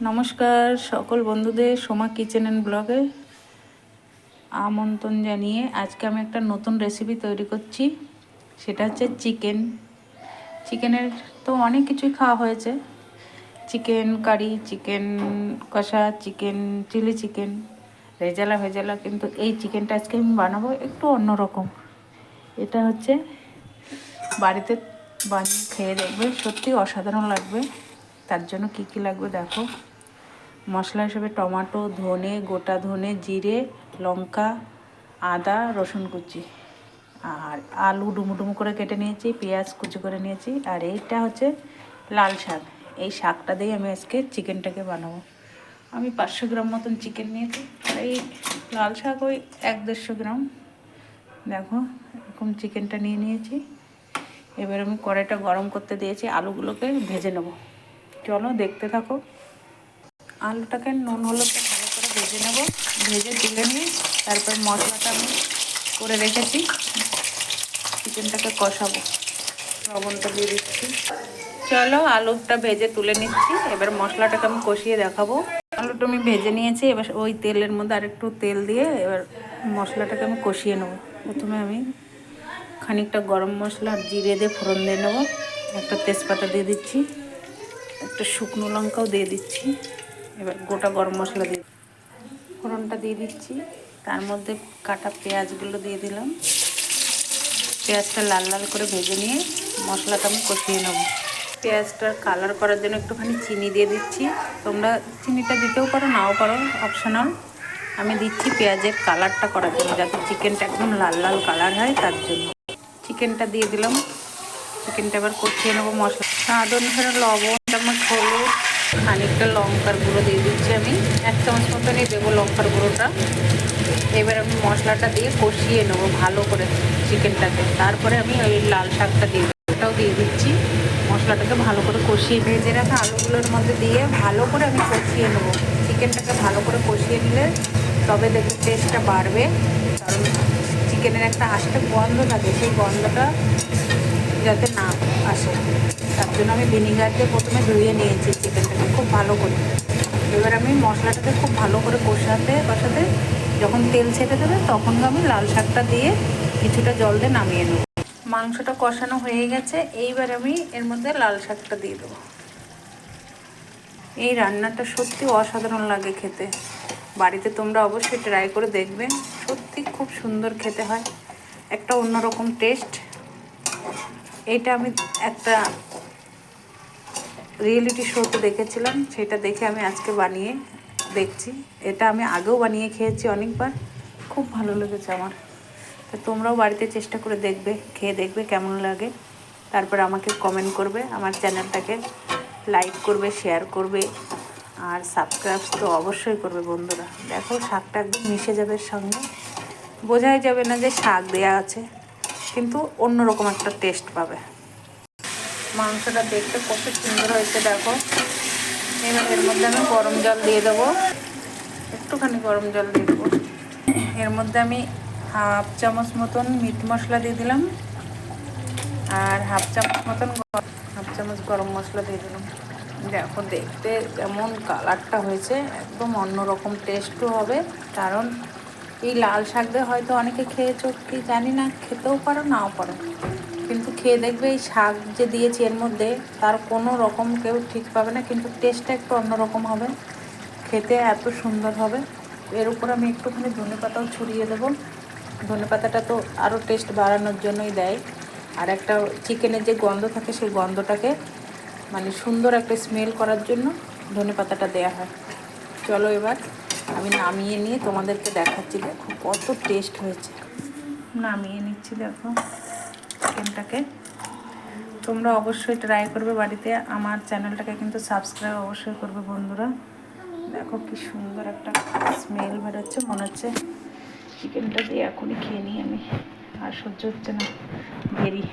নমস্কার সকল বন্ধুদের সোমা কিচেন অ্যান্ড ব্লগে আমন্ত্রণ জানিয়ে আজকে আমি একটা নতুন রেসিপি তৈরি করছি। সেটা হচ্ছে চিকেনের তো অনেক কিছুই খাওয়া হয়েছে, চিকেন কারি, চিকেন কষা, চিকেন চিলি চিকেন, রেজালা ভেজালা, কিন্তু এই চিকেনটা আজকে আমি বানাবো একটু অন্যরকম। এটা হচ্ছে বাড়িতে বানিয়ে খেয়ে দেখবে, সত্যি অসাধারণ লাগবে। তার জন্য কি কি লাগবে দেখো। মশলা হিসেবে টমেটো, ধনে, গোটা ধনে, জিরে, লঙ্কা, আদা, রসুন কুচি, আর আলু ডুমো ডুমো করে কেটে নিয়েছি, পেঁয়াজ কুচি করে নিয়েছি, আর এইটা হচ্ছে লাল শাক। এই শাকটা দিয়ে আমি আজকে চিকেনটাকে বানাবো। আমি 500 গ্রাম মতন চিকেন নিয়েছি, আর এই লাল শাক ওই 1-150 গ্রাম। দেখো এরকম চিকেনটা নিয়ে নিয়েছি। এবার আমি কড়াইটা গরম করতে দিয়েছি, আলুগুলোকে ভেজে নেব। চলো দেখতে থাকো। আলুটাকে নুন হলুদে ভালো করে ভেজে নেব, ভেজে তুলে নিয়ে তারপর মশলাটা আমি করে রেখেছি, চিকেনটাকে কষাবো। লবণটা দিয়ে দিচ্ছি। চলো আলুটা ভেজে তুলে নিচ্ছি, এবার মশলাটাকে আমি কষিয়ে দেখাবো। আলুটা আমি ভেজে নিয়েছি, এবার ওই তেলের মধ্যে আরেকটু তেল দিয়ে এবার মশলাটাকে আমি কষিয়ে নেব। প্রথমে আমি খানিকটা গরম মশলা আর জিরে দিয়ে ফোড়ন দিয়ে নেবো, একটা তেজপাতা দিয়ে দিচ্ছি, একটা শুকনো লঙ্কাও দিয়ে দিচ্ছি। এবার গোটা গরম মশলা দিয়ে ফোড়নটা দিয়ে দিচ্ছি, তার মধ্যে কাটা পেঁয়াজগুলো দিয়ে দিলাম। পেঁয়াজটা লাল লাল করে ভেজে নিয়ে মশলাটা আমি কষিয়ে নেব। পেঁয়াজটার কালার করার জন্য একটুখানি চিনি দিয়ে দিচ্ছি। তোমরা চিনিটা দিতেও পারো, নাও পারো, অপশনাল। আমি দিচ্ছি পেঁয়াজের কালারটা করার জন্য, যাতে চিকেনটা একদম লাল লাল কালার হয়, তার জন্য। চিকেনটা দিয়ে দিলাম, চিকেনটা এবার কষিয়ে নেবো। মশলা স্বাদ অনুসারে লবণ, চামচ হলুদ, খানিকটা লঙ্কার গুঁড়ো দিয়ে দিচ্ছি। আমি 1 চামচ মতনই দেবো লঙ্কার গুঁড়োটা। এবার আমি মশলাটা দিয়ে কষিয়ে নেবো ভালো করে চিকেনটাকে। তারপরে আমি ওই লাল শাকটা দিয়ে ওটাও দিয়ে দিচ্ছি। মশলাটাকে ভালো করে কষিয়ে ভেজে রাখা আলুগুলোর মধ্যে দিয়ে ভালো করে আমি কষিয়ে নেবো। চিকেনটাকে ভালো করে কষিয়ে নিলে তবে দেখবে টেস্টটা বাড়বে, কারণ চিকেনের একটা আস্তে গন্ধ থাকে, সেই গন্ধটা যাতে না আসে, তার জন্য আমি ভিনিগার দিয়ে প্রথমে ধুয়ে নিয়েছি চিকেনটাকে খুব ভালো করে। এবার আমি মশলাটাকে খুব ভালো করে কষাতে যখন তেল ছেড়ে দেবে তখন আমি লাল শাকটা দিয়ে কিছুটা জল দিয়ে নামিয়ে নেব। মাংসটা কষানো হয়ে গেছে, এইবার আমি এর মধ্যে লাল শাকটা দিয়ে দেবো। এই রান্নাটা সত্যি অসাধারণ লাগে খেতে। বাড়িতে তোমরা অবশ্যই ট্রাই করে দেখবে, সত্যি খুব সুন্দর খেতে হয়, একটা অন্যরকম টেস্ট। এইটা আমি একটা রিয়েলিটি শোতে দেখেছিলাম, সেটা দেখে আমি আজকে বানিয়ে দেখছি। এটা আমি আগেও বানিয়ে খেয়েছি অনেকবার, খুব ভালো লেগেছে আমার। তো তোমরাও বাড়িতে চেষ্টা করে দেখবে, খেয়ে দেখবে কেমন লাগে, তারপর আমাকে কমেন্ট করবে, আমার চ্যানেলটাকে লাইক করবে, শেয়ার করবে, আর সাবস্ক্রাইব তো অবশ্যই করবে বন্ধুরা। দেখো শাকটা একদম মিশে যাবে সঙ্গে, বোঝাই যাবে না যে শাক দেওয়া আছে, কিন্তু অন্যরকম একটা টেস্ট পাবে। মাংসটা দেখতে কত সুন্দর হয়েছে দেখো। এবার এর মধ্যে আমি গরম জল দিয়ে দেবো, একটুখানি গরম জল দিয়ে দেবো। এর মধ্যে আমি 1/2 চামচ মতন মিট মশলা দিয়ে দিলাম, আর 1/2 চামচ মতন 1/2 চামচ গরম মশলা দিয়ে দিলাম। দেখো দেখতে যেমন কালারটা হয়েছে, একদম অন্যরকম টেস্টও হবে। কারণ এই লাল শাক দিয়ে হয়তো অনেকে খেয়েছো কি জানি না, খেতেও পারো নাও পারো, কিন্তু খেয়ে দেখবে এই শাক যে দিয়েছি এর মধ্যে, তার কোনো রকম কেউ ঠিক পাবে না, কিন্তু টেস্টটা একটু অন্যরকম হবে, খেতে এত সুন্দর হবে। এর উপর আমি একটুখানি ধনেপাতাও ছড়িয়ে দেবো। ধনেপাতাটা তো আরও টেস্ট বাড়ানোর জন্যই দেয়, আর একটা চিকেনের যে গন্ধ থাকে সেই গন্ধটাকে মানে সুন্দর একটা স্মেল করার জন্য ধনেপাতাটা দেওয়া হয়। চলো এবার আমি নামিয়ে নিয়ে তোমাদেরকে দেখাচ্ছি, দেখো কত টেস্ট হয়েছে। নামিয়ে নিচ্ছি দেখো চিকেনটাকে। তোমরা অবশ্যই ট্রাই করবে বাড়িতে, আমার চ্যানেলটাকে কিন্তু সাবস্ক্রাইব অবশ্যই করবে বন্ধুরা। দেখো কি সুন্দর একটা স্মেল বেরোচ্ছে, মনে হচ্ছে চিকেনটা দিয়ে এখনই খেয়ে নিই আমি, আর সহ্য হচ্ছে না, বেরি।